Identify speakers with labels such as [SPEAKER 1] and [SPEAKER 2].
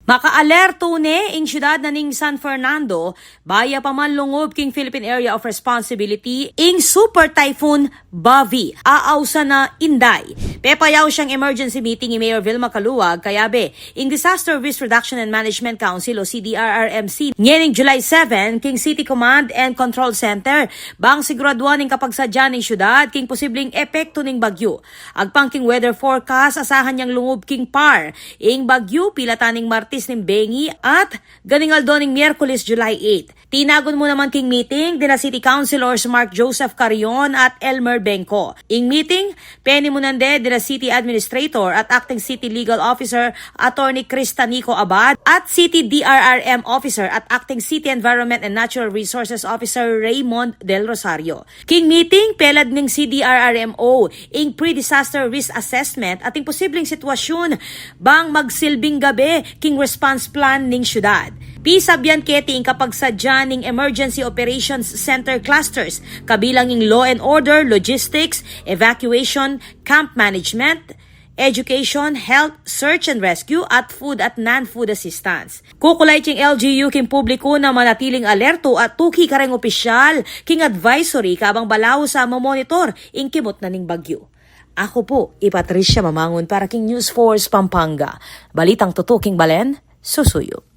[SPEAKER 1] Maka-alerto ne ing syudad na ning San Fernando, baya pa man lungob king Philippine Area of Responsibility ing Super Typhoon Bavi. Aawsa na Inday. Pepayaw siyang emergency meeting ni Mayor Vilma Caluag kayabe ing Disaster Risk Reduction and Management Council o CDRRMC ngening July 7 king City Command and Control Center bang siguraduan ning kapagsadya ning syudad king posibleng epekto ning bagyo. Agpang king weather forecast asahan niyang lungob king par ing bagyo pilataning Martes ning Bengi at ganingaldo ning Miyerkules July 8. Tinagon mo naman king meeting dina City Councilors Mark Joseph Carion at Elmer Benco. Ing meeting, penny mo nande dina City Administrator at Acting City Legal Officer Attorney Krista Nico Abad at City DRRM Officer at Acting City Environment and Natural Resources Officer Raymond Del Rosario. King meeting, pelad ning CDRRMO ing pre-disaster risk assessment at ing posibleng sitwasyon bang magsilbing gabi king response plan ning syudad. Pisabyan keti ing kapagsadya ning Emergency Operations Center clusters, kabilang ing law and order, logistics, evacuation, camp management, education, health, search and rescue, at food at non-food assistance. Kukulay king LGU king publiko na manatiling alerto at tuki kareng opisyal king advisory kabang balaw sa mamonitor ing kimot na ning bagyo. Ako po, Patricia Mamangon para king News Force Pampanga. Balitang tutuking Balen, susuyo.